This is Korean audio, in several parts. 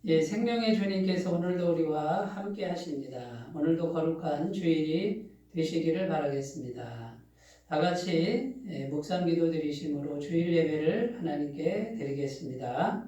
예, 생명의 주님께서 오늘도 우리와 함께 하십니다. 오늘도 거룩한 주일이 되시기를 바라겠습니다. 다 같이 묵상 기도 드리심으로 주일 예배를 하나님께 드리겠습니다.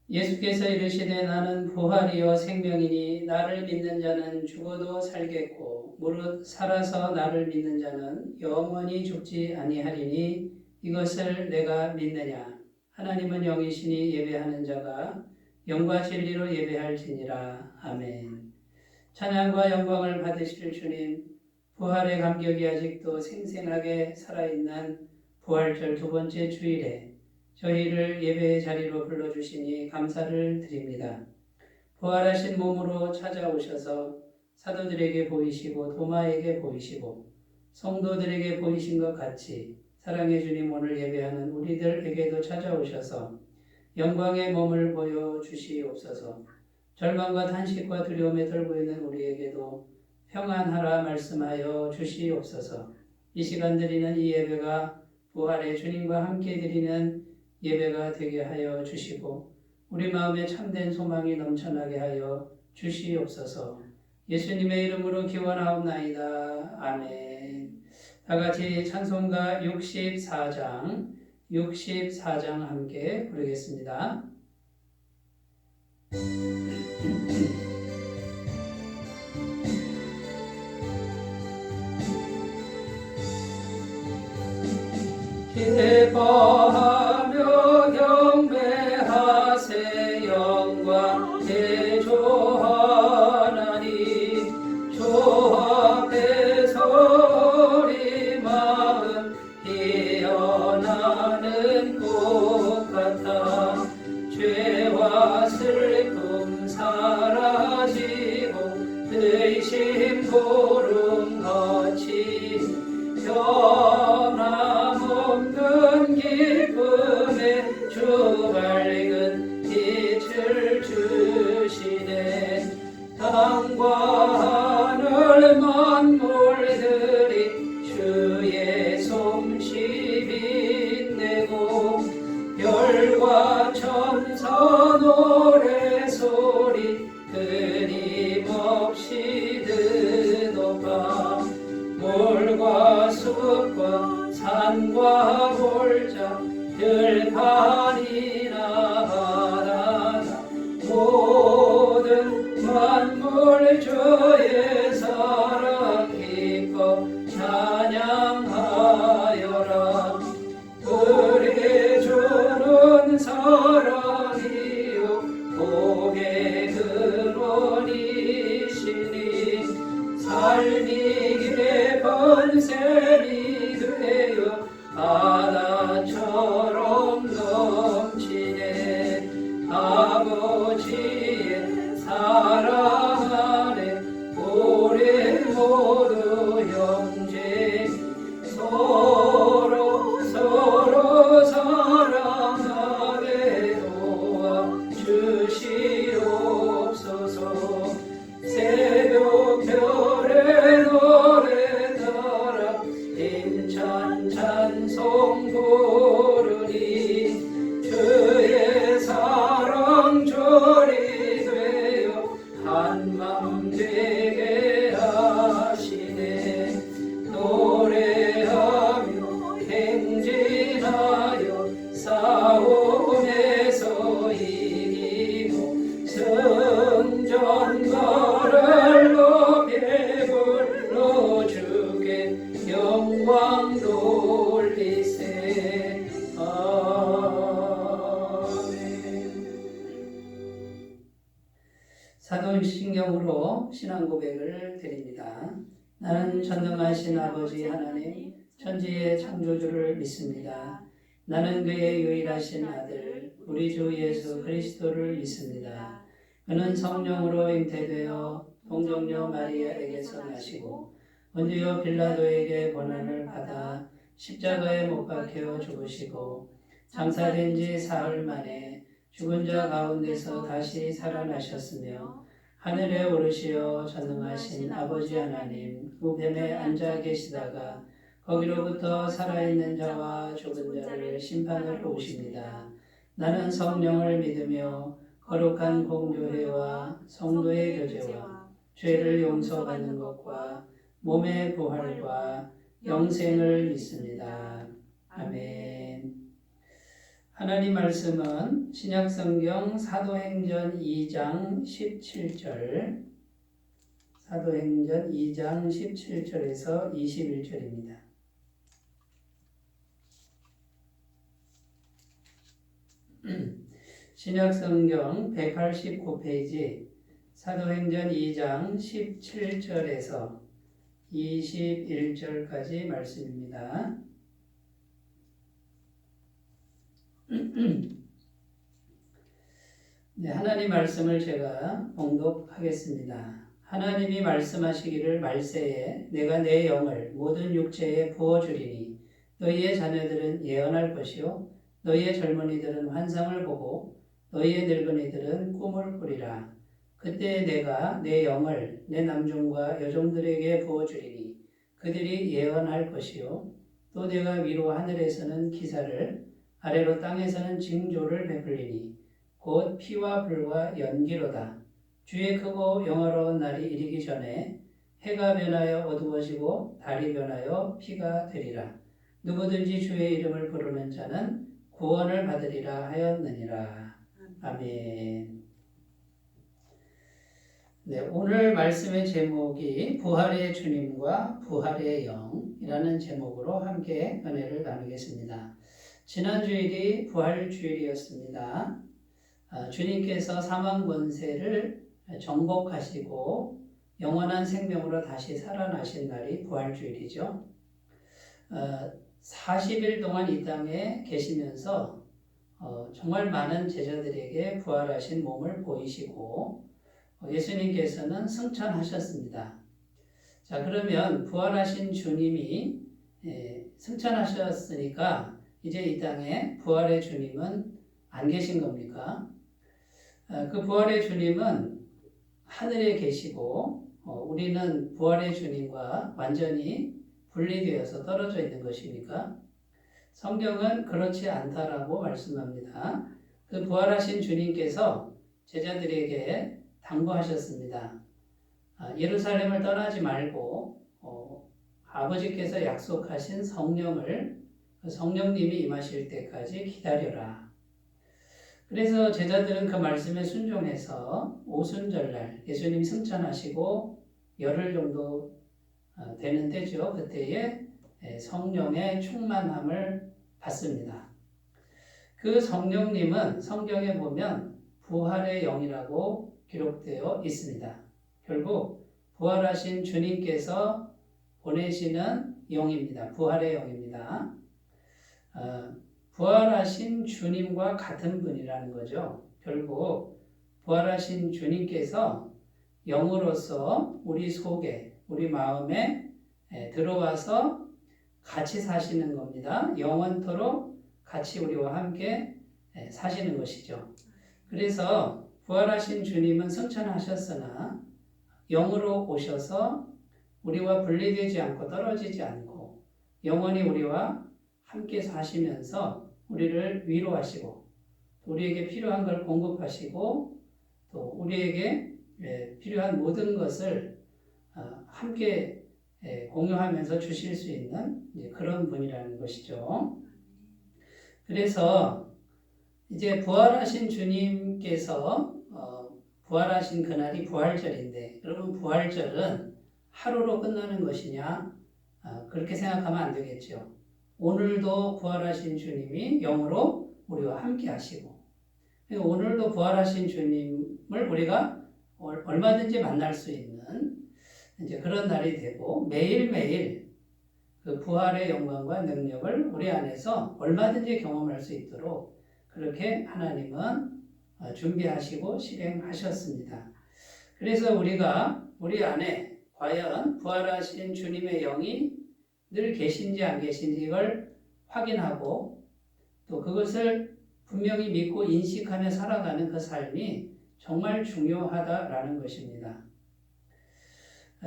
예수께서 이르시되 나는 부활이요 생명이니 나를 믿는 자는 죽어도 살겠고 무릇 살아서 나를 믿는 자는 영원히 죽지 아니하리니 이것을 내가 믿느냐. 하나님은 영이시니 예배하는 자가 영과 진리로 예배할지니라. 아멘. 찬양과 영광을 받으실 주님, 부활의 감격이 아직도 생생하게 살아있는 부활절 두 번째 주일에 저희를 예배의 자리로 불러주시니 감사를 드립니다. 부활하신 몸으로 찾아오셔서 사도들에게 보이시고 도마에게 보이시고 성도들에게 보이신 것 같이 사랑의 주님 오늘 예배하는 우리들에게도 찾아오셔서 영광의 몸을 보여주시옵소서. 절망과 탄식과 두려움에 떨고 있는 우리에게도 평안하라 말씀하여 주시옵소서. 이 시간 드리는 이 예배가 부활의 주님과 함께 드리는 예배가 되게 하여 주시고 우리 마음에 참된 소망이 넘쳐나게 하여 주시옵소서. 예수님의 이름으로 기원하옵나이다. 아멘. 다같이 찬송가 64장 함께 부르겠습니다. 기뻐하며 경배하세 영광 대조하나니 주 앞에서 우리 마음 피어나는 꽃 같아 죄와 슬픔 사라지고 의심 고름같이 변함없는 기쁨에 주 밝은 빛을 주시네. 땅과 하늘 만물들이 주의 솜씨 빛내고 별과 천사 노래소리 끊임없이 드높아 물과 숲과 산과 골짜 들판이나 바다나 모든 만물 주의 사랑 기뻐 찬양하여라. 우리 주는 사랑이요 복의 근원이시니 삶이 깊은 샘이 되어 바다처럼 넘치네. 아버지의 사랑 안에 우리 모두 형제 서로 사랑하게 도와주시옵소서. 새벽별의 노래 따라 힘찬 찬송 부르니 주의 사랑 절이 되어 한맘 되게 하시네. 노래하며 행진하여 싸움에서 이기고 승전가를 높이 불러 주께 영광 돌리세. 아멘. 사도신경으로 신앙 고백을 드립니다. 나는 전능하신 아버지 하나님 천지의 창조주를 믿습니다. 나는 그의 유일하신 아들 우리 주 예수 그리스도를 믿습니다. 그는 성령으로 잉태되어 동정녀 마리아에게서 나시고 본디오 빌라도에게 고난을 받아 십자가에 못 박혀 죽으시고 장사된 지 사흘 만에 죽은 자 가운데서 다시 살아나셨으며 하늘에 오르시어 전능하신 아버지 하나님 우편에 앉아 계시다가 거기로부터 살아있는 자와 죽은 자를 심판하러 오십니다. 나는 성령을 믿으며 거룩한 공교회와 성도의 교제와 죄를 용서받는 것과 몸의 부활과 영생을 믿습니다. 아멘. 하나님 말씀은 신약성경 사도행전 2장 17절, 사도행전 2장 17절에서 21절입니다. 신약성경 189페이지 사도행전 2장 17절에서 21절까지 말씀입니다. 네, 하나님 말씀을 제가 봉독하겠습니다. 하나님이 말씀하시기를 말세에 내가 내 영을 모든 육체에 부어주리니 너희의 자녀들은 예언할 것이요 너희의 젊은이들은 환상을 보고 너희의 늙은이들은 꿈을 꾸리라. 그때 내가 내 영을 내 남종과 여종들에게 부어주리니 그들이 예언할 것이요 또 내가 위로 하늘에서는 기사를 아래로 땅에서는 징조를 베풀리니 곧 피와 불과 연기로다. 주의 크고 영화로운 날이 이르기 전에 해가 변하여 어두워지고 달이 변하여 피가 되리라. 누구든지 주의 이름을 부르는 자는 구원을 받으리라 하였느니라. 아멘. 네, 오늘 말씀의 제목이 부활의 주님과 부활의 영이라는 제목으로 함께 은혜를 나누겠습니다. 지난 주일이 부활주일이었습니다. 주님께서 사망 권세를 정복하시고 영원한 생명으로 다시 살아나신 날이 부활주일이죠. 40일 동안 이 땅에 계시면서 정말 많은 제자들에게 부활하신 몸을 보이시고 예수님께서는 승천하셨습니다. 자, 그러면 부활하신 주님이 승천하셨으니까 이제 이 땅에 부활의 주님은 안 계신 겁니까? 그 부활의 주님은 하늘에 계시고 우리는 부활의 주님과 완전히 분리되어서 떨어져 있는 것입니까? 성경은 그렇지 않다라고 말씀합니다. 그 부활하신 주님께서 제자들에게 당부하셨습니다. 예루살렘을 떠나지 말고 아버지께서 약속하신 성령을 성령님이 임하실 때까지 기다려라. 그래서 제자들은 그 말씀에 순종해서 오순절날 예수님이 승천하시고 열흘 정도 되는 때죠. 그때에 성령의 충만함을 받습니다. 그 성령님은 성경에 보면 부활의 영이라고 기록되어 있습니다. 결국 부활하신 주님께서 보내시는 영입니다. 부활의 영입니다. 부활하신 주님과 같은 분이라는 거죠. 결국 부활하신 주님께서 영으로서 우리 속에, 우리 마음에 들어와서 같이 사시는 겁니다. 영원토록 같이 우리와 함께 사시는 것이죠. 그래서 부활하신 주님은 승천하셨으나 영으로 오셔서 우리와 분리되지 않고 떨어지지 않고 영원히 우리와 함께 사시면서 우리를 위로하시고 우리에게 필요한 걸 공급하시고 또 우리에게 필요한 모든 것을 함께 공유하면서 주실 수 있는 그런 분이라는 것이죠. 그래서 이제 부활하신 주님께서 부활하신 그날이 부활절인데 여러분 부활절은 하루로 끝나는 것이냐? 그렇게 생각하면 안 되겠죠. 오늘도 부활하신 주님이 영으로 우리와 함께 하시고 오늘도 부활하신 주님을 우리가 얼마든지 만날 수 있는 이제 그런 날이 되고 매일매일 그 부활의 영광과 능력을 우리 안에서 얼마든지 경험할 수 있도록 그렇게 하나님은 준비하시고 실행하셨습니다. 그래서 우리가 우리 안에 과연 부활하신 주님의 영이 늘 계신지 안 계신지 이걸 확인하고 또 그것을 분명히 믿고 인식하며 살아가는 그 삶이 정말 중요하다라는 것입니다.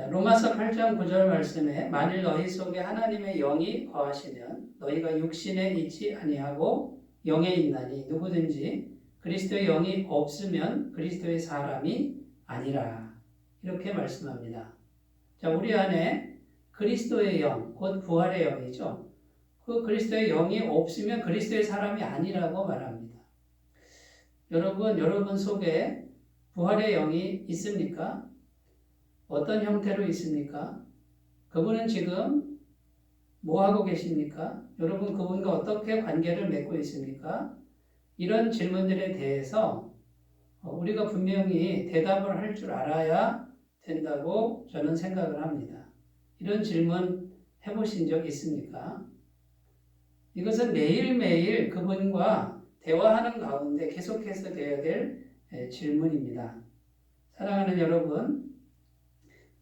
로마서 8장 9절 말씀에 만일 너희 속에 하나님의 영이 거하시면 너희가 육신에 있지 아니하고 영에 있나니 누구든지 그리스도의 영이 없으면 그리스도의 사람이 아니라 이렇게 말씀합니다. 자, 우리 안에 그리스도의 영, 곧 부활의 영이죠. 그 그리스도의 영이 없으면 그리스도의 사람이 아니라고 말합니다. 여러분 속에 부활의 영이 있습니까? 어떤 형태로 있습니까? 그분은 지금 뭐 하고 계십니까? 여러분 그분과 어떻게 관계를 맺고 있습니까? 이런 질문들에 대해서 우리가 분명히 대답을 할 줄 알아야 된다고 저는 생각을 합니다. 이런 질문 해보신 적 있습니까? 이것은 매일매일 그분과 대화하는 가운데 계속해서 되어야 될 질문입니다. 사랑하는 여러분,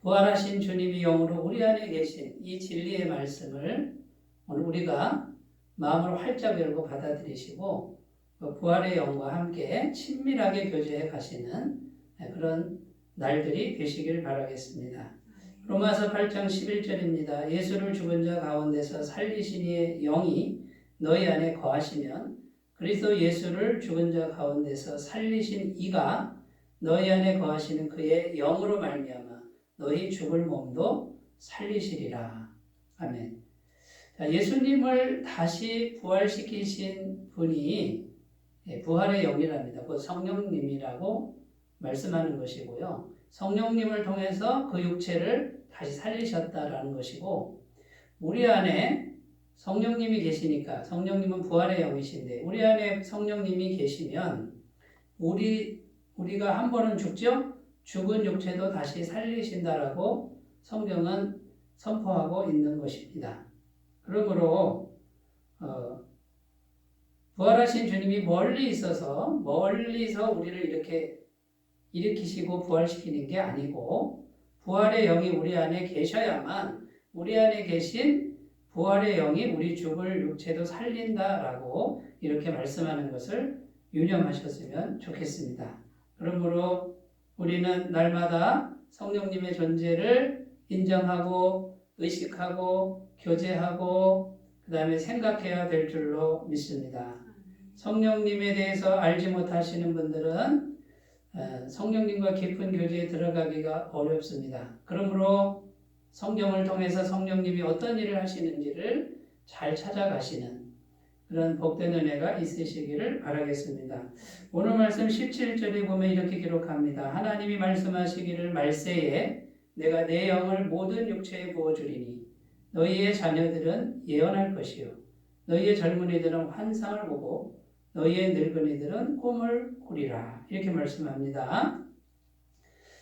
부활하신 주님이 영으로 우리 안에 계신 이 진리의 말씀을 오늘 우리가 마음을 활짝 열고 받아들이시고 부활의 영과 함께 친밀하게 교제해 가시는 그런 날들이 되시길 바라겠습니다. 로마서 8장 11절입니다. 예수를 죽은 자 가운데서 살리신 이의 영이 너희 안에 거하시면 그리스도 예수를 죽은 자 가운데서 살리신 이가 너희 안에 거하시는 그의 영으로 말미암아 너희 죽을 몸도 살리시리라. 아멘. 자, 예수님을 다시 부활시키신 분이 부활의 영이랍니다. 곧 성령님이라고 말씀하는 것이고요. 성령님을 통해서 그 육체를 다시 살리셨다라는 것이고 우리 안에 성령님이 계시니까 성령님은 부활의 영이신데 우리 안에 성령님이 계시면 우리가 한 번은 죽죠? 죽은 육체도 다시 살리신다라고 성경은 선포하고 있는 것입니다. 그러므로 부활하신 주님이 멀리서 우리를 이렇게 일으키시고 부활시키는 게 아니고 부활의 영이 우리 안에 계셔야만 우리 안에 계신 부활의 영이 우리 죽을 육체도 살린다라고 이렇게 말씀하는 것을 유념하셨으면 좋겠습니다. 그러므로 우리는 날마다 성령님의 존재를 인정하고 의식하고 교제하고 그 다음에 생각해야 될 줄로 믿습니다. 성령님에 대해서 알지 못하시는 분들은 성령님과 깊은 교제에 들어가기가 어렵습니다. 그러므로 성경을 통해서 성령님이 어떤 일을 하시는지를 잘 찾아가시는 그런 복된 은혜가 있으시기를 바라겠습니다. 오늘 말씀 17절에 보면 이렇게 기록합니다. 하나님이 말씀하시기를 말세에 내가 내 영을 모든 육체에 부어주리니 너희의 자녀들은 예언할 것이요 너희의 젊은이들은 환상을 보고 너희의 늙은이들은 꿈을 꾸리라. 이렇게 말씀합니다.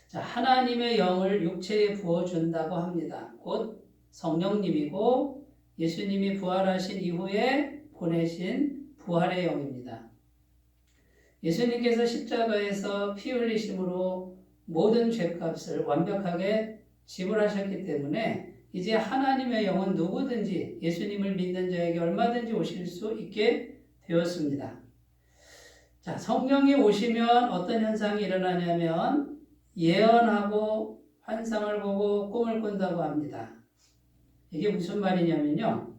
자, 하나님의 영을 육체에 부어준다고 합니다. 곧 성령님이고 예수님이 부활하신 이후에 보내신 부활의 영입니다. 예수님께서 십자가에서 피 흘리심으로 모든 죄값을 완벽하게 지불하셨기 때문에 이제 하나님의 영은 누구든지 예수님을 믿는 자에게 얼마든지 오실 수 있게 되었습니다. 자, 성령이 오시면 어떤 현상이 일어나냐면 예언하고 환상을 보고 꿈을 꾼다고 합니다. 이게 무슨 말이냐면요.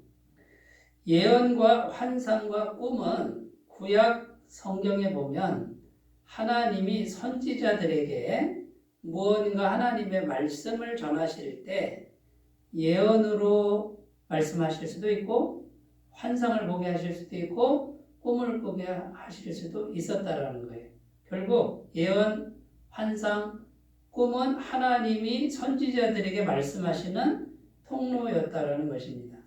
예언과 환상과 꿈은 구약 성경에 보면 하나님이 선지자들에게 무언가 하나님의 말씀을 전하실 때 예언으로 말씀하실 수도 있고 환상을 보게 하실 수도 있고 꿈을 꾸게 하실 수도 있었다라는 거예요. 결국 예언, 환상, 꿈은 하나님이 선지자들에게 말씀하시는 통로였다라는 것입니다.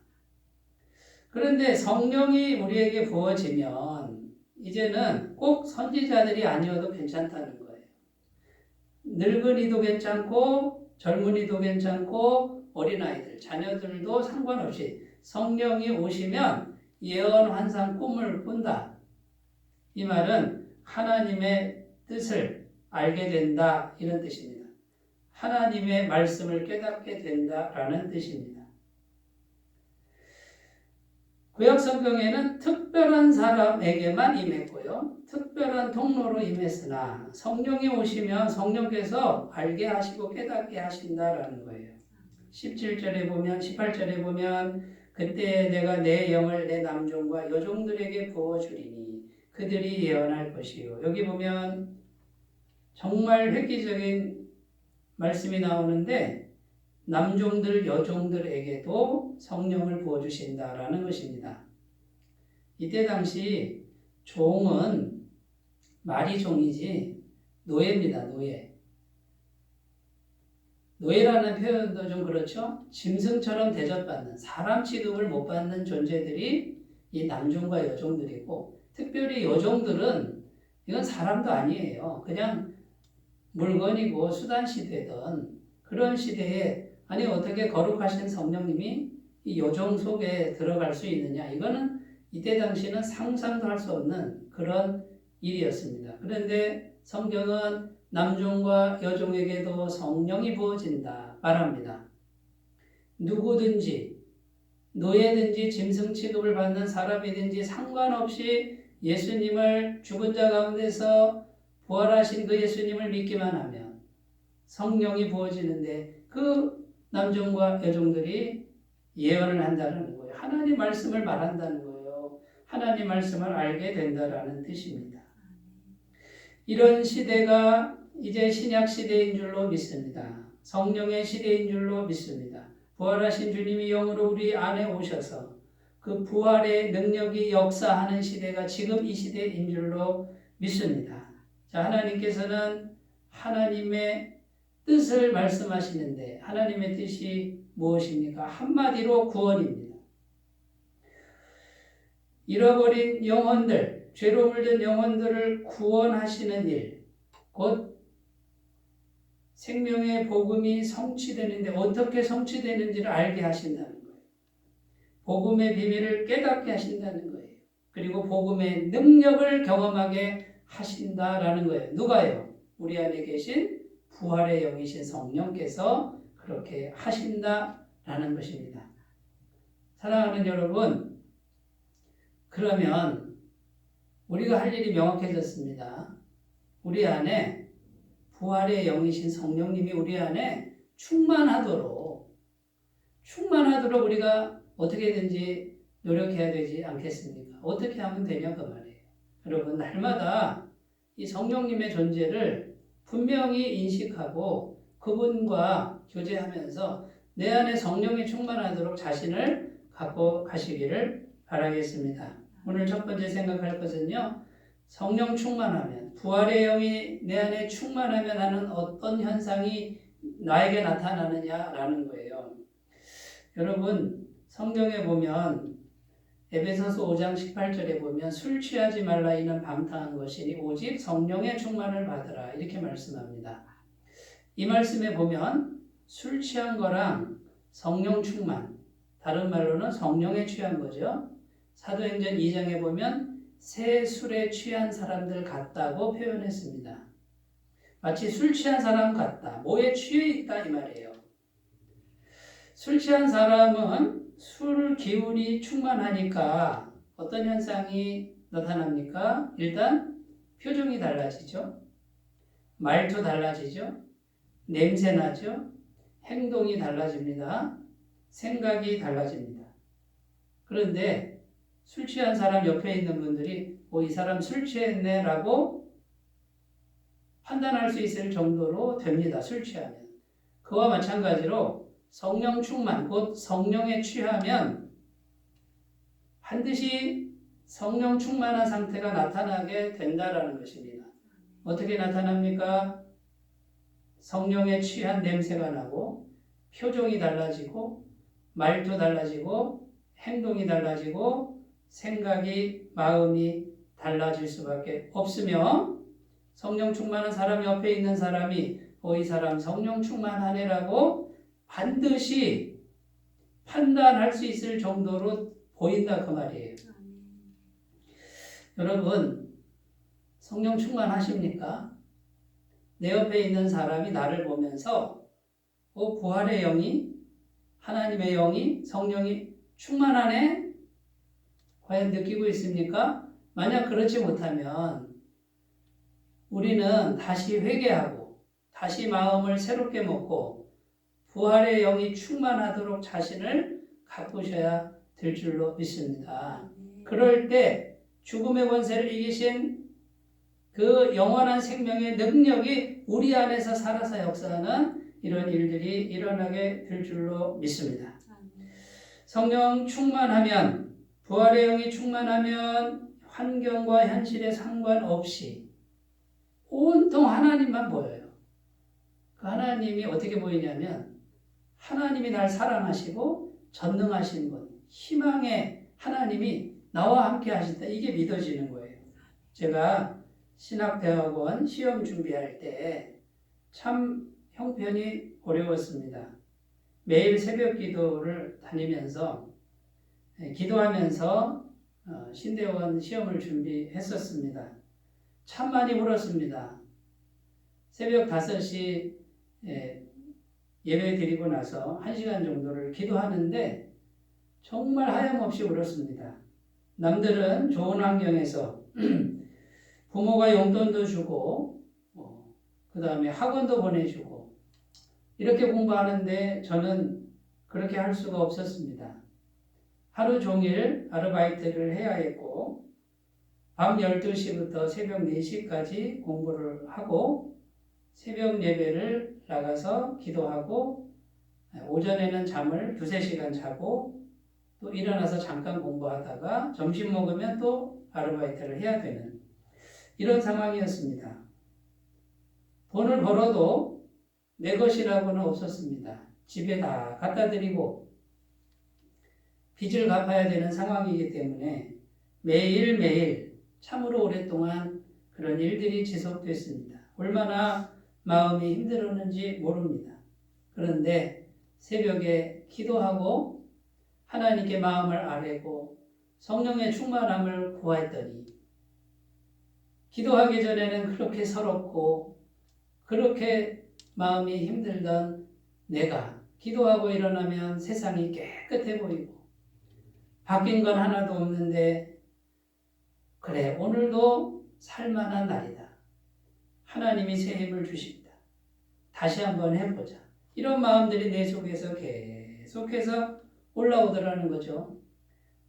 그런데 성령이 우리에게 부어지면 이제는 꼭 선지자들이 아니어도 괜찮다는 거예요. 늙은이도 괜찮고 젊은이도 괜찮고 어린아이들, 자녀들도 상관없이 성령이 오시면 예언, 환상, 꿈을 꾼다. 이 말은 하나님의 뜻을 알게 된다 이런 뜻입니다. 하나님의 말씀을 깨닫게 된다라는 뜻입니다. 구약 성경에는 특별한 사람에게만 임했고요. 특별한 통로로 임했으나 성령이 오시면 성령께서 알게 하시고 깨닫게 하신다라는 거예요. 17절에 보면 18절에 보면 그때 내가 내 영을 내 남종과 여종들에게 부어주리니 그들이 예언할 것이요. 여기 보면 정말 획기적인 말씀이 나오는데 남종들 여종들에게도 성령을 부어주신다라는 것입니다. 이때 당시 종은 말이 종이지 노예입니다. 노예. 노예라는 표현도 좀 그렇죠. 짐승처럼 대접받는 사람 취급을 못 받는 존재들이 이 남종과 여종들이고 특별히 여종들은 이건 사람도 아니에요. 그냥 물건이고 수단시 되던 그런 시대에 아니 어떻게 거룩하신 성령님이 이 여종 속에 들어갈 수 있느냐. 이거는 이때 당시는 상상도 할 수 없는 그런 일이었습니다. 그런데 성경은 남종과 여종에게도 성령이 부어진다 말합니다. 누구든지 노예든지 짐승 취급을 받는 사람이든지 상관없이 예수님을 죽은 자 가운데서 부활하신 그 예수님을 믿기만 하면 성령이 부어지는데 그 남종과 여종들이 예언을 한다는 거예요. 하나님 말씀을 말한다는 거예요. 하나님 말씀을 알게 된다라는 뜻입니다. 이런 시대가 이제 신약 시대인 줄로 믿습니다. 성령의 시대인 줄로 믿습니다. 부활하신 주님이 영으로 우리 안에 오셔서 그 부활의 능력이 역사하는 시대가 지금 이 시대인 줄로 믿습니다. 자, 하나님께서는 하나님의 뜻을 말씀하시는데 하나님의 뜻이 무엇입니까? 한마디로 구원입니다. 잃어버린 영혼들, 죄로 물든 영혼들을 구원하시는 일, 곧 생명의 복음이 성취되는데 어떻게 성취되는지를 알게 하신다는 거예요. 복음의 비밀을 깨닫게 하신다는 거예요. 그리고 복음의 능력을 경험하게 하신다라는 거예요. 누가요? 우리 안에 계신 부활의 영이신 성령께서 그렇게 하신다라는 것입니다. 사랑하는 여러분, 그러면 우리가 할 일이 명확해졌습니다. 우리 안에 부활의 영이신 성령님이 우리 안에 충만하도록 우리가 어떻게든지 노력해야 되지 않겠습니까? 어떻게 하면 되냐 그 말이에요. 여러분, 날마다 이 성령님의 존재를 분명히 인식하고 그분과 교제하면서 내 안에 성령이 충만하도록 자신을 갖고 가시기를 바라겠습니다. 오늘 첫 번째 생각할 것은요. 성령 충만하면, 부활의 영이 내 안에 충만하면 하는 어떤 현상이 나에게 나타나느냐라는 거예요. 여러분, 성경에 보면 에베소서 5장 18절에 보면 술 취하지 말라 이는 방탕한 것이니 오직 성령의 충만을 받으라 이렇게 말씀합니다. 이 말씀에 보면 술 취한 거랑 성령 충만, 다른 말로는 성령에 취한 거죠. 사도행전 2장에 보면 새 술에 취한 사람들 같다고 표현했습니다. 마치 술 취한 사람 같다. 뭐에 취해 있다 이 말이에요. 술 취한 사람은 술 기운이 충만하니까 어떤 현상이 나타납니까? 일단 표정이 달라지죠. 말도 달라지죠. 냄새 나죠. 행동이 달라집니다. 생각이 달라집니다. 그런데 술 취한 사람 옆에 있는 분들이 이 사람 술 취했네 라고 판단할 수 있을 정도로 됩니다. 술 취하면. 그와 마찬가지로 성령 충만, 곧 성령에 취하면 반드시 성령 충만한 상태가 나타나게 된다라는 것입니다. 어떻게 나타납니까? 성령에 취한 냄새가 나고 표정이 달라지고 말도 달라지고 행동이 달라지고 생각이 마음이 달라질 수밖에 없으며 성령 충만한 사람 옆에 있는 사람이 이 사람 성령 충만하네라고 반드시 판단할 수 있을 정도로 보인다 그 말이에요. 여러분, 성령 충만하십니까? 내 옆에 있는 사람이 나를 보면서 부활의 영이, 하나님의 영이, 성령이 충만하네? 과연 느끼고 있습니까? 만약 그렇지 못하면 우리는 다시 회개하고 다시 마음을 새롭게 먹고 부활의 영이 충만하도록 자신을 가꾸셔야 될 줄로 믿습니다. 그럴 때 죽음의 권세를 이기신 그 영원한 생명의 능력이 우리 안에서 살아서 역사하는 이런 일들이 일어나게 될 줄로 믿습니다. 성령 충만하면, 부활의 영이 충만하면 환경과 현실에 상관없이 온통 하나님만 보여요. 그 하나님이 어떻게 보이냐면 하나님이 날 사랑하시고 전능하신 분, 희망의 하나님이 나와 함께 하신다. 이게 믿어지는 거예요. 제가 신학대학원 시험 준비할 때 참 형편이 어려웠습니다. 매일 새벽 기도를 다니면서 기도하면서 신대원 시험을 준비했었습니다. 참 많이 울었습니다. 새벽 5시 예배 드리고 나서 1시간 정도를 기도하는데 정말 하염없이 울었습니다. 남들은 좋은 환경에서 부모가 용돈도 주고 그 다음에 학원도 보내주고 이렇게 공부하는데 저는 그렇게 할 수가 없었습니다. 하루 종일 아르바이트를 해야 했고 밤 12시부터 새벽 4시까지 공부를 하고 새벽 예배를 나가서 기도하고 오전에는 잠을 2-3시간 자고 또 일어나서 잠깐 공부하다가 점심 먹으면 또 아르바이트를 해야 되는 이런 상황이었습니다. 돈을 벌어도 내 것이라고는 없었습니다. 집에 다 갖다 드리고 빚을 갚아야 되는 상황이기 때문에 매일매일 참으로 오랫동안 그런 일들이 지속됐습니다. 얼마나 마음이 힘들었는지 모릅니다. 그런데 새벽에 기도하고 하나님께 마음을 아뢰고 성령의 충만함을 구했더니 기도하기 전에는 그렇게 서럽고 그렇게 마음이 힘들던 내가 기도하고 일어나면 세상이 깨끗해 보이고 바뀐 건 하나도 없는데 그래 오늘도 살만한 날이다. 하나님이 새 힘을 주신다. 다시 한번 해보자. 이런 마음들이 내 속에서 계속해서 올라오더라는 거죠.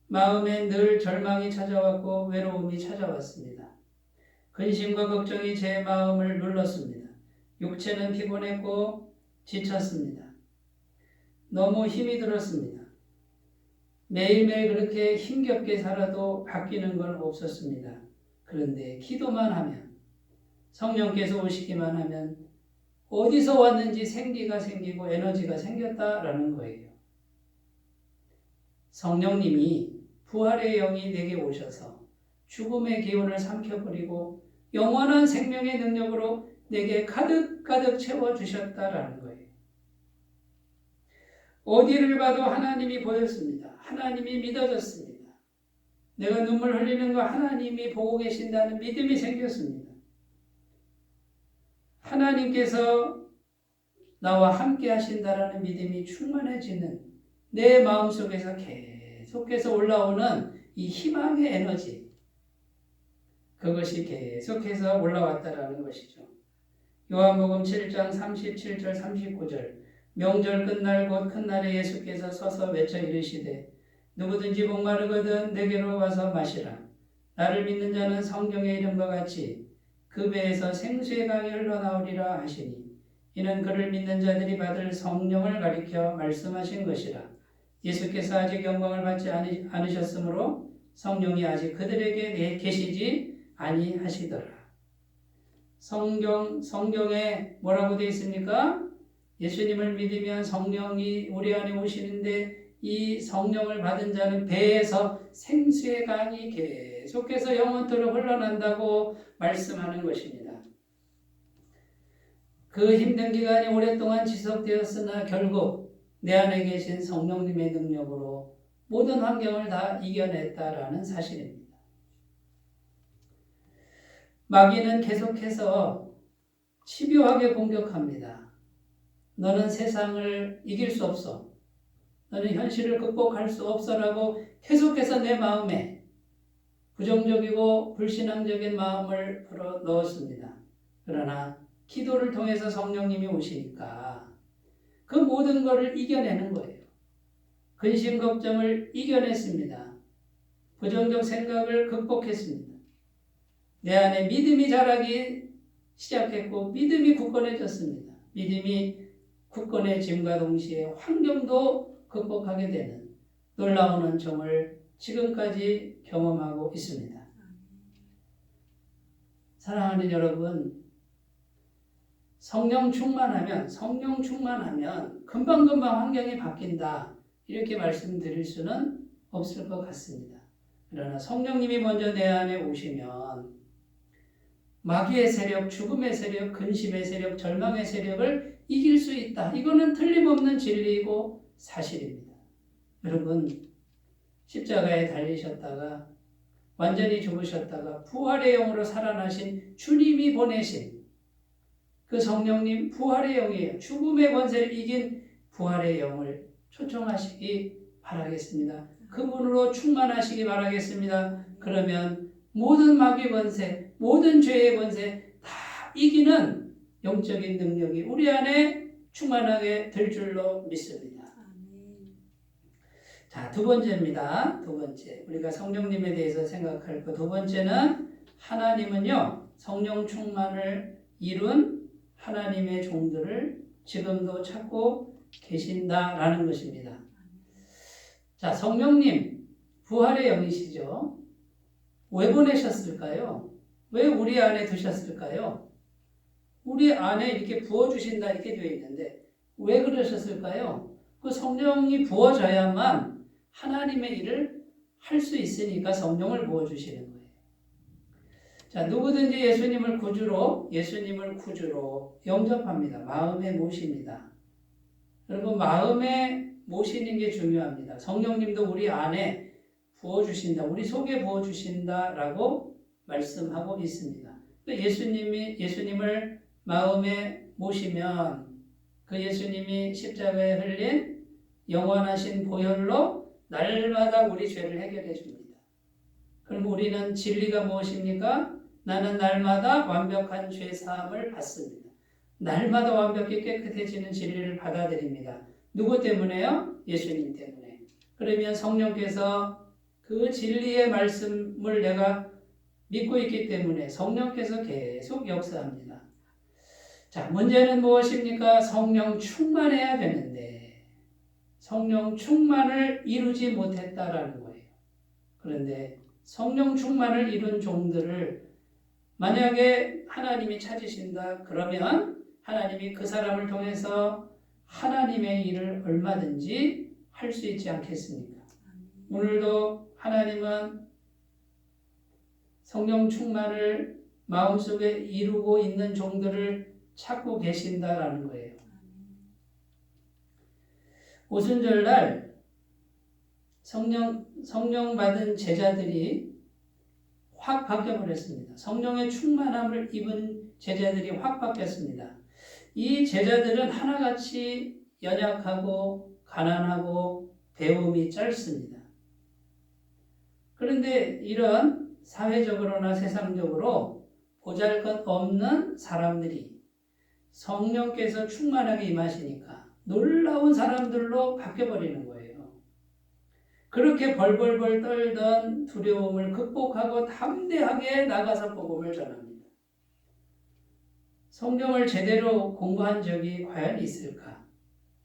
마음에 늘 절망이 찾아왔고 외로움이 찾아왔습니다. 근심과 걱정이 제 마음을 눌렀습니다. 육체는 피곤했고 지쳤습니다. 너무 힘이 들었습니다. 매일매일 그렇게 힘겹게 살아도 바뀌는 건 없었습니다. 그런데 기도만 하면 성령께서 오시기만 하면 어디서 왔는지 생기가 생기고 에너지가 생겼다라는 거예요. 성령님이 부활의 영이 내게 오셔서 죽음의 기운을 삼켜버리고 영원한 생명의 능력으로 내게 가득가득 채워주셨다라는 거예요. 어디를 봐도 하나님이 보였습니다. 하나님이 믿어졌습니다. 내가 눈물 흘리는 거 하나님이 보고 계신다는 믿음이 생겼습니다. 하나님께서 나와 함께 하신다라는 믿음이 충만해지는 내 마음속에서 계속해서 올라오는 이 희망의 에너지, 그것이 계속해서 올라왔다라는 것이죠. 요한복음 7장 37절 39절 명절 끝날 곧 큰 날에 예수께서 서서 외쳐 이르시되 누구든지 목마르거든 내게로 와서 마시라. 나를 믿는 자는 성경의 이름과 같이 그 배에서 생수의 강이 흘러나오리라 하시니 이는 그를 믿는 자들이 받을 성령을 가리켜 말씀하신 것이라. 예수께서 아직 영광을 받지 않으셨으므로 성령이 아직 그들에게 계시지 아니하시더라. 성경에 뭐라고 되어 있습니까? 예수님을 믿으면 성령이 우리 안에 오시는데 이 성령을 받은 자는 배에서 생수의 강이 계속해서 영원토록 흘러난다고 말씀하는 것입니다. 그 힘든 기간이 오랫동안 지속되었으나 결국 내 안에 계신 성령님의 능력으로 모든 환경을 다 이겨냈다라는 사실입니다. 마귀는 계속해서 집요하게 공격합니다. 너는 세상을 이길 수 없어. 너는 현실을 극복할 수 없어라고 계속해서 내 마음에 부정적이고 불신앙적인 마음을 불어 넣었습니다. 그러나 기도를 통해서 성령님이 오시니까 그 모든 것을 이겨내는 거예요. 근심 걱정을 이겨냈습니다. 부정적 생각을 극복했습니다. 내 안에 믿음이 자라기 시작했고 믿음이 굳건해졌습니다. 믿음이 굳건해짐과 동시에 환경도 극복하게 되는 놀라운 은총을 지금까지 경험하고 있습니다. 사랑하는 여러분, 성령 충만하면 금방금방 환경이 바뀐다 이렇게 말씀드릴 수는 없을 것 같습니다. 그러나 성령님이 먼저 내 안에 오시면 마귀의 세력, 죽음의 세력, 근심의 세력, 절망의 세력을 이길 수 있다. 이거는 틀림없는 진리이고 사실입니다. 여러분, 십자가에 달리셨다가 완전히 죽으셨다가 부활의 영으로 살아나신 주님이 보내신 그 성령님 부활의 영이에요. 죽음의 권세를 이긴 부활의 영을 초청하시기 바라겠습니다. 그분으로 충만하시기 바라겠습니다. 그러면 모든 마귀 권세, 모든 죄의 권세 다 이기는 영적인 능력이 우리 안에 충만하게 될 줄로 믿습니다. 자, 두 번째입니다. 두 번째. 우리가 성령님에 대해서 생각할 것 두 번째는 하나님은요, 성령 충만을 이룬 하나님의 종들을 지금도 찾고 계신다라는 것입니다. 자, 성령님, 부활의 영이시죠? 왜 보내셨을까요? 왜 우리 안에 두셨을까요? 우리 안에 이렇게 부어주신다 이렇게 되어 있는데 왜 그러셨을까요? 그 성령이 부어져야만 하나님의 일을 할 수 있으니까 성령을 부어주시는 거예요. 자, 누구든지 예수님을 구주로 영접합니다. 마음에 모십니다. 여러분, 마음에 모시는 게 중요합니다. 성령님도 우리 안에 부어주신다, 우리 속에 부어주신다라고 말씀하고 있습니다. 예수님을 마음에 모시면 그 예수님이 십자가에 흘린 영원하신 보혈로 날마다 우리 죄를 해결해 줍니다. 그럼 우리는 진리가 무엇입니까? 나는 날마다 완벽한 죄 사함을 받습니다. 날마다 완벽히 깨끗해지는 진리를 받아들입니다. 누구 때문에요? 예수님 때문에. 그러면 성령께서 그 진리의 말씀을 내가 믿고 있기 때문에 성령께서 계속 역사합니다. 자, 문제는 무엇입니까? 성령 충만해야 되는데 성령 충만을 이루지 못했다라는 거예요. 그런데 성령 충만을 이룬 종들을 만약에 하나님이 찾으신다 그러면 하나님이 그 사람을 통해서 하나님의 일을 얼마든지 할 수 있지 않겠습니까? 오늘도 하나님은 성령 충만을 마음속에 이루고 있는 종들을 찾고 계신다라는 거예요. 오순절날 성령 받은 제자들이 확 바뀌어버렸습니다. 성령의 충만함을 입은 제자들이 확 바뀌었습니다. 이 제자들은 하나같이 연약하고 가난하고 배움이 짧습니다. 그런데 이런 사회적으로나 세상적으로 보잘것없는 사람들이 성령께서 충만하게 임하시니까 놀라운 사람들로 바뀌어버리는 거예요. 그렇게 벌벌벌 떨던 두려움을 극복하고 담대하게 나가서 복음을 전합니다. 성경을 제대로 공부한 적이 과연 있을까?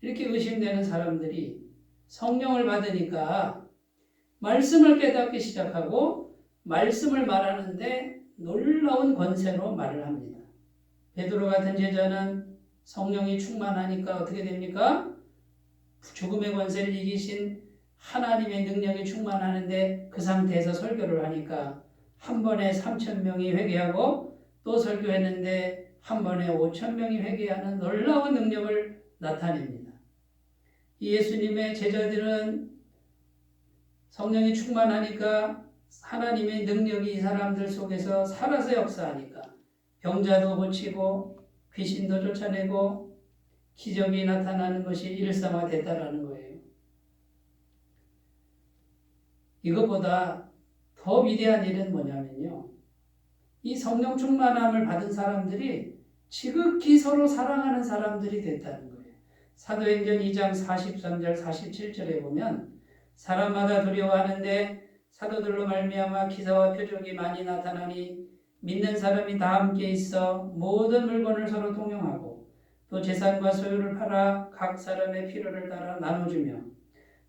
이렇게 의심되는 사람들이 성령을 받으니까 말씀을 깨닫기 시작하고 말씀을 말하는데 놀라운 권세로 말을 합니다. 베드로 같은 제자는 성령이 충만하니까 어떻게 됩니까? 죽음의 권세를 이기신 하나님의 능력이 충만하는데 그 상태에서 설교를 하니까 한 번에 3,000명이 회개하고 또 설교했는데 한 번에 5,000명이 회개하는 놀라운 능력을 나타냅니다. 이 예수님의 제자들은 성령이 충만하니까 하나님의 능력이 이 사람들 속에서 살아서 역사하니까 병자도 고치고 귀신도 쫓아내고 기적이 나타나는 것이 일상화됐다라는 거예요. 이것보다 더 위대한 일은 뭐냐면요. 이 성령 충만함을 받은 사람들이 지극히 서로 사랑하는 사람들이 됐다는 거예요. 사도행전 2장 43절 47절에 보면 사람마다 두려워하는데 사도들로 말미암아 기사와 표적이 많이 나타나니 믿는 사람이 다 함께 있어 모든 물건을 서로 통용하고 또 재산과 소유를 팔아 각 사람의 필요를 따라 나눠주며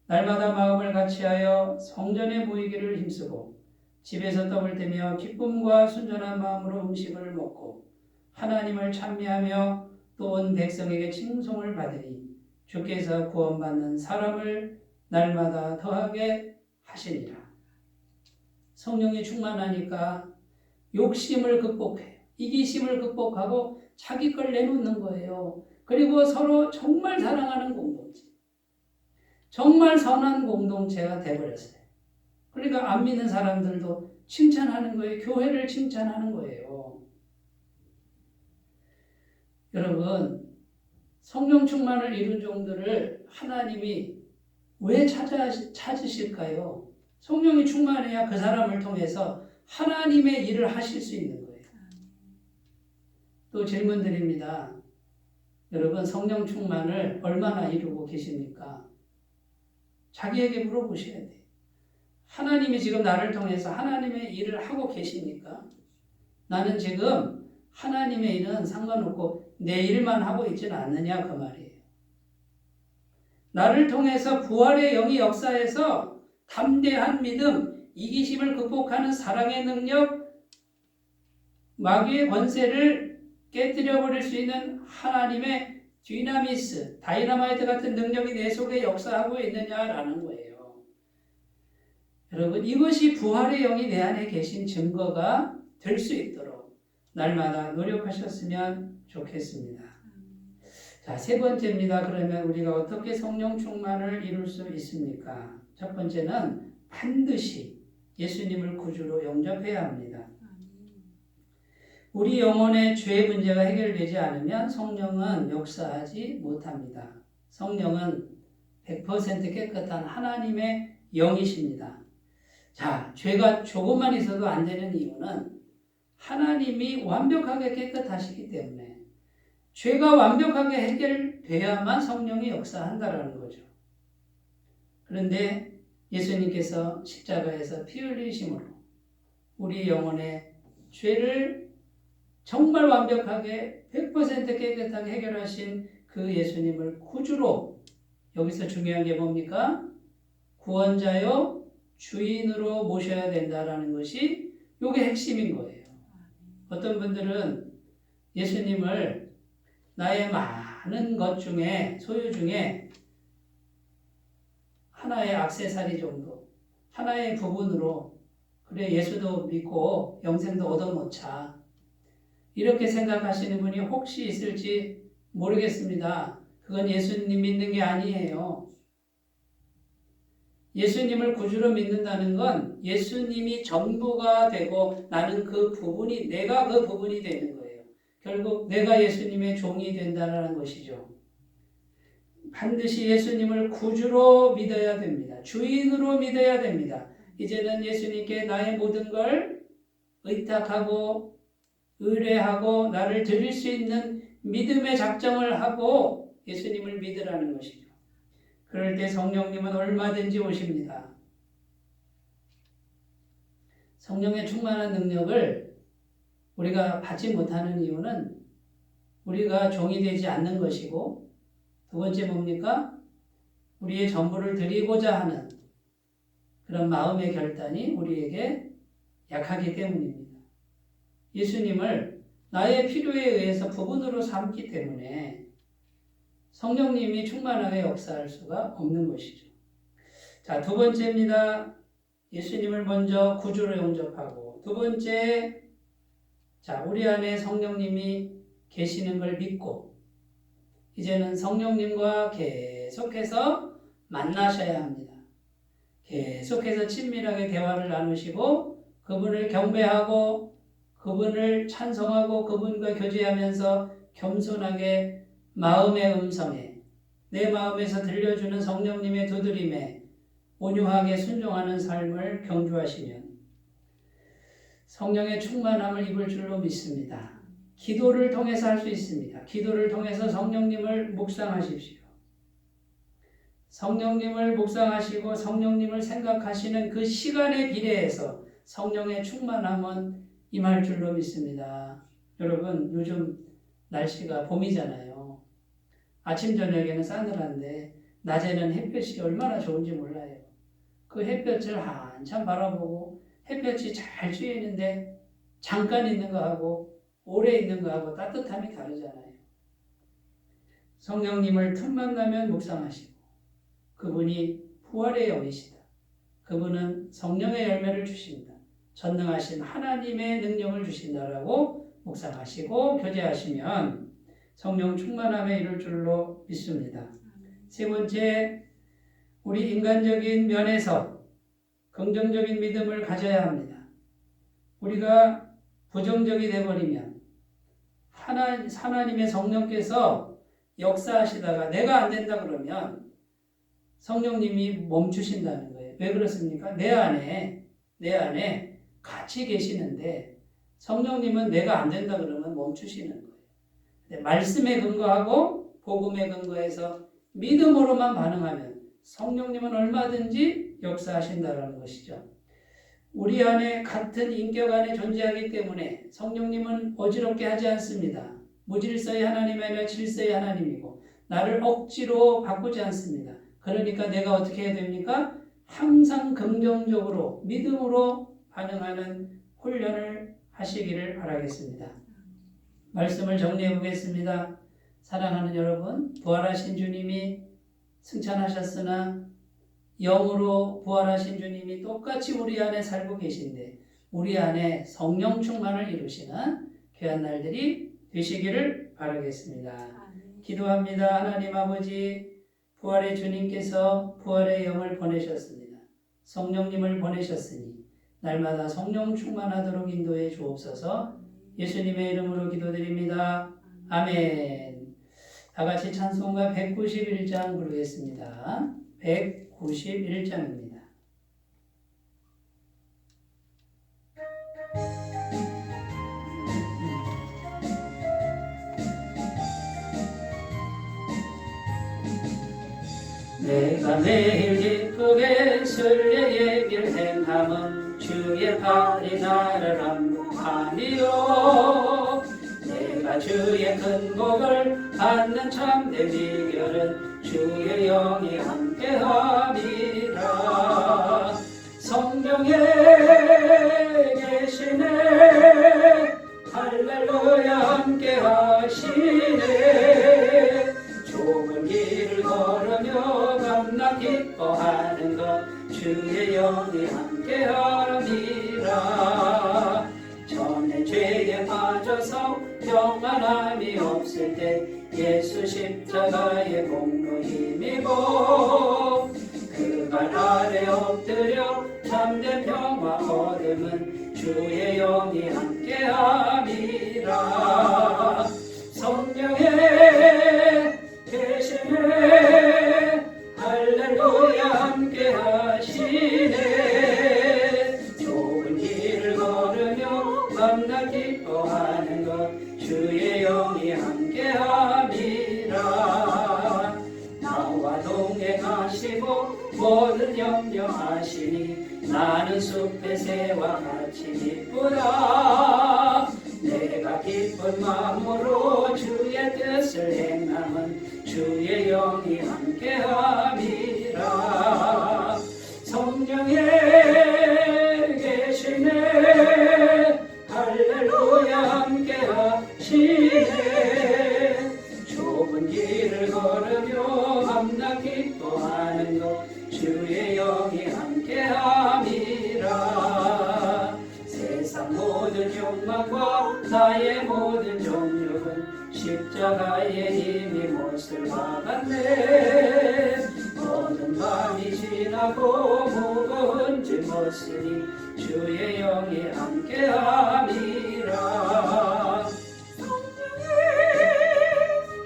날마다 마음을 같이하여 성전에 모이기를 힘쓰고 집에서 떡을 떼며 기쁨과 순전한 마음으로 음식을 먹고 하나님을 찬미하며 또 온 백성에게 칭송을 받으니 주께서 구원받는 사람을 날마다 더하게 하시니라. 성령이 충만하니까 욕심을 극복해요. 이기심을 극복하고 자기 걸 내놓는 거예요. 그리고 서로 정말 사랑하는 공동체, 정말 선한 공동체가 돼버렸어요. 그러니까 안 믿는 사람들도 칭찬하는 거예요. 교회를 칭찬하는 거예요. 여러분, 성령 충만을 이룬 종들을 하나님이 왜 찾으실까요? 성령이 충만해야 그 사람을 통해서 하나님의 일을 하실 수 있는 거예요. 또 질문 드립니다. 여러분, 성령 충만을 얼마나 이루고 계십니까? 자기에게 물어보셔야 돼요. 하나님이 지금 나를 통해서 하나님의 일을 하고 계십니까? 나는 지금 하나님의 일은 상관없고 내 일만 하고 있지는 않느냐 그 말이에요. 나를 통해서 부활의 영이 역사해서 담대한 믿음, 이기심을 극복하는 사랑의 능력, 마귀의 권세를 깨뜨려버릴 수 있는 하나님의 디나미스, 다이너마이트 같은 능력이 내 속에 역사하고 있느냐라는 거예요. 여러분, 이것이 부활의 영이 내 안에 계신 증거가 될 수 있도록 날마다 노력하셨으면 좋겠습니다. 자, 세 번째입니다. 그러면 우리가 어떻게 성령 충만을 이룰 수 있습니까? 첫 번째는 반드시 예수님을 구주로 영접해야 합니다. 우리 영혼의 죄 문제가 해결되지 않으면 성령은 역사하지 못합니다. 성령은 100% 깨끗한 하나님의 영이십니다. 자, 죄가 조금만 있어도 안 되는 이유는 하나님이 완벽하게 깨끗하시기 때문에 죄가 완벽하게 해결돼야만 성령이 역사한다라는 거죠. 그런데 예수님께서 십자가에서 피 흘리심으로 우리 영혼의 죄를 정말 완벽하게 100% 깨끗하게 해결하신 그 예수님을 구주로, 여기서 중요한 게 뭡니까? 구원자요 주인으로 모셔야 된다라는 것이 이게 핵심인 거예요. 어떤 분들은 예수님을 나의 많은 것 중에, 소유 중에 하나의 액세서리 정도, 하나의 부분으로 그래 예수도 믿고 영생도 얻어놓자, 이렇게 생각하시는 분이 혹시 있을지 모르겠습니다. 그건 예수님 믿는 게 아니에요. 예수님을 구주로 믿는다는 건 예수님이 전부가 되고 나는 그 부분이, 내가 그 부분이 되는 거예요. 결국 내가 예수님의 종이 된다는 것이죠. 반드시 예수님을 구주로 믿어야 됩니다. 주인으로 믿어야 됩니다. 이제는 예수님께 나의 모든 걸 의탁하고 의뢰하고 나를 드릴 수 있는 믿음의 작정을 하고 예수님을 믿으라는 것이죠. 그럴 때 성령님은 얼마든지 오십니다. 성령의 충만한 능력을 우리가 받지 못하는 이유는 우리가 종이 되지 않는 것이고, 두 번째 뭡니까? 우리의 전부를 드리고자 하는 그런 마음의 결단이 우리에게 약하기 때문입니다. 예수님을 나의 필요에 의해서 부분으로 삼기 때문에 성령님이 충만하게 역사할 수가 없는 것이죠. 자, 두 번째입니다. 예수님을 먼저 구주로 영접하고, 두 번째, 자, 우리 안에 성령님이 계시는 걸 믿고, 이제는 성령님과 계속해서 만나셔야 합니다. 계속해서 친밀하게 대화를 나누시고 그분을 경배하고 그분을 찬송하고 그분과 교제하면서 겸손하게 마음의 음성에 내 마음에서 들려주는 성령님의 두드림에 온유하게 순종하는 삶을 경주하시면 성령의 충만함을 입을 줄로 믿습니다. 기도를 통해서 할 수 있습니다. 기도를 통해서 성령님을 묵상하십시오. 성령님을 묵상하시고 성령님을 생각하시는 그 시간에 비례해서 성령의 충만함은 임할 줄로 믿습니다. 여러분, 요즘 날씨가 봄이잖아요. 아침 저녁에는 싸늘한데 낮에는 햇볕이 얼마나 좋은지 몰라요. 그 햇볕을 한참 바라보고 햇볕이 잘 쬐 있는데 잠깐 있는 거하고 오래 있는 거하고 따뜻함이 다르잖아요. 성령님을 틈만 나면 묵상하시고 그분이 부활의 영이시다. 그분은 성령의 열매를 주신다. 전능하신 하나님의 능력을 주신다라고 묵상하시고 교제하시면 성령 충만함에 이를 줄로 믿습니다. 세 번째, 우리 인간적인 면에서 긍정적인 믿음을 가져야 합니다. 우리가 부정적이 되어버리면 하나님의 성령께서 역사하시다가 내가 안 된다 그러면 성령님이 멈추신다는 거예요. 왜 그렇습니까? 내 안에 같이 계시는데 성령님은 내가 안 된다 그러면 멈추시는 거예요. 말씀에 근거하고 복음에 근거해서 믿음으로만 반응하면 성령님은 얼마든지 역사하신다는 것이죠. 우리 안에 같은 인격 안에 존재하기 때문에 성령님은 어지럽게 하지 않습니다. 무질서의 하나님이 아니라 질서의 하나님이고 나를 억지로 바꾸지 않습니다. 그러니까 내가 어떻게 해야 됩니까? 항상 긍정적으로 믿음으로 반응하는 훈련을 하시기를 바라겠습니다. 말씀을 정리해 보겠습니다. 사랑하는 여러분, 부활하신 주님이 승천하셨으나 영으로 부활하신 주님이 똑같이 우리 안에 살고 계신데 우리 안에 성령 충만을 이루시는 귀한 날들이 되시기를 바라겠습니다. 기도합니다. 하나님 아버지, 부활의 주님께서 부활의 영을 보내셨습니다. 성령님을 보내셨으니 날마다 성령 충만하도록 인도해 주옵소서. 예수님의 이름으로 기도드립니다. 아멘. 다 같이 찬송가 191장 부르겠습니다. 191장입니다. 내가 매일 기쁘게 순례 예비를 행함은 주의 팔이 나를 안목하니요. 내가 주의 큰 복을 받는 참된 비결은 주의 영이 함께함이라. 성령에 계시네 할렐루야 함께하시네. 좁은 길을 걸으며 밤낮 기뻐하는 것 주의 영이 함께함이라. 전에 죄에 빠져서 평안함이 없을 때 예수 십자가의 공로 힘입어 그 발 아래 엎드려 참된 평화 얻음은 주의 영이 함께함이라. 성령에 계시네 할렐루야 함께하시네. 좁은 길을 걸으며 밤낮 기뻐하는 것 주의 영이 함께함이라. 나와 동행하시고 모든 염려하시니 나는 숲의 새와 같이 기쁘다. 내가 기쁜 마음으로 주의 뜻을 행함은 주의 영이 함께함이라. 성령에 계시네 할렐루야 함께하시네. 좁은 길을 걸으며 밤낮 기뻐하는 것 주의 영이 함께함이라. 세상 모든 욕망과 나의 모든 정욕은 십자가의 힘이 못을 박았네. 모든 밤이 지나고 되었으니 주의 영이 함께함이라.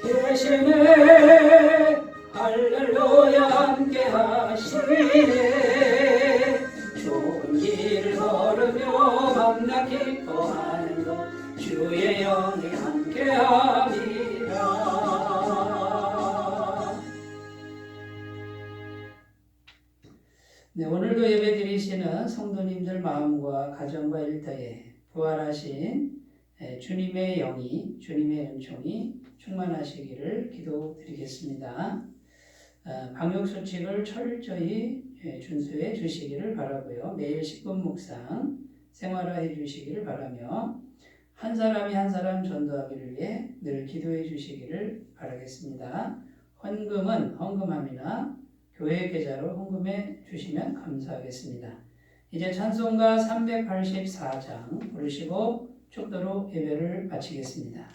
계시네 할렐루야 함께하시네. 좋은 길을 걸으며 만나 기뻐하는 것 주의 영이 함께함이라. 네, 오늘도 예배 드리시는 성도님들 마음과 가정과 일터에 부활하신 주님의 영이, 주님의 은총이 충만하시기를 기도드리겠습니다. 방역수칙을 철저히 준수해 주시기를 바라고요. 매일 10분 묵상 생활화해 주시기를 바라며 한 사람이 한 사람 전도하기를 위해 늘 기도해 주시기를 바라겠습니다. 헌금은 헌금함이나 교회 계좌로 헌금해 주시면 감사하겠습니다. 이제 찬송가 384장 부르시고 축도로 예배를 마치겠습니다.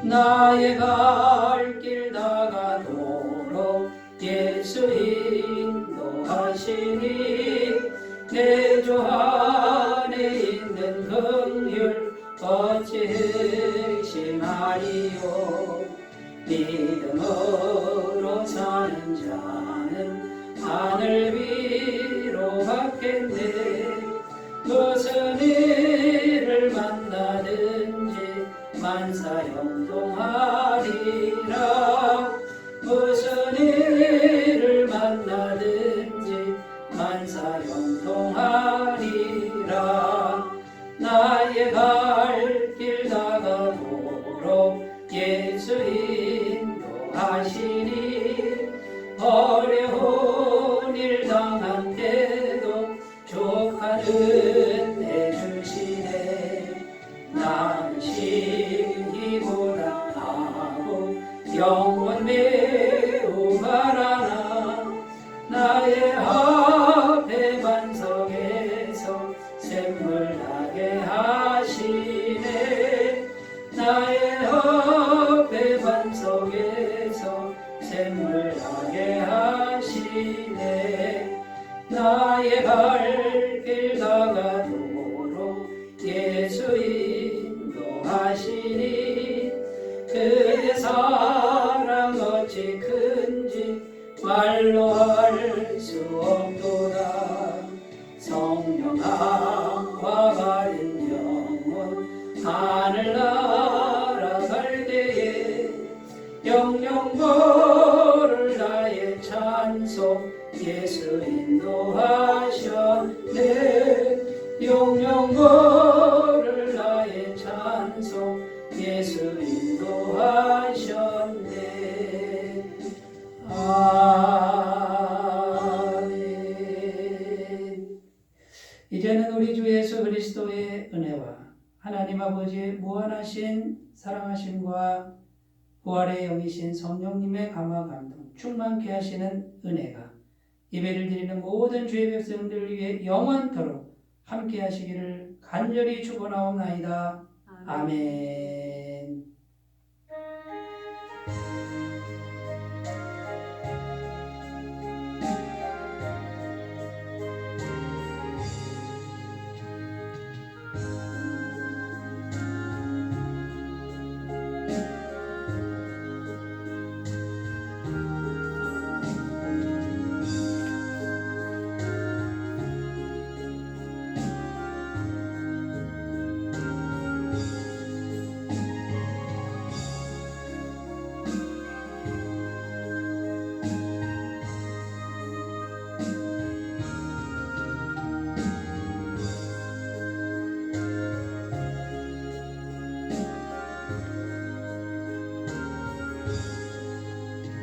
나의 갈 길 다가도록 예수 인도하시니 내 주 안에 있는 긍휼 어찌 의심하리요. 믿음으로 사는 자는 하늘 위로 받겠네. 무슨 일을 만나든지 만사 형통하리라. 무슨 일을 만나든지 만사 형통하리라. 나의 갈 길 다가도록 예수 인도하시니 어려운 일 당한 때도 족하는 내 주시네. 나는 심기보다 하고 영원 매우 바라나. 나의 앞에 반석에서 샘물 나게 하시네. 나의 앞에 반석에서 샘물 나게 하시네. 나의 갈 길 다가도록 예수 인도하시니 그의 사랑 어찌 큰지 말로 할 수 없도다. 성령함과 가진 영혼 하늘 날아갈 때에 영영 부를 나의 찬송 예수 인도하셨네. 영영 부를 나의 찬송 예수 인도하셨네. 아멘. 이제는 우리 주 예수 그리스도의 은혜와 하나님 아버지의 무한하신 사랑하심과 부활의 영이신 성령님의 감화 감동 충만케 하시는 은혜가 예배를 드리는 모든 주의 백성들 위해 영원토록 함께 하시기를 간절히 축원하옵나이다. 아멘.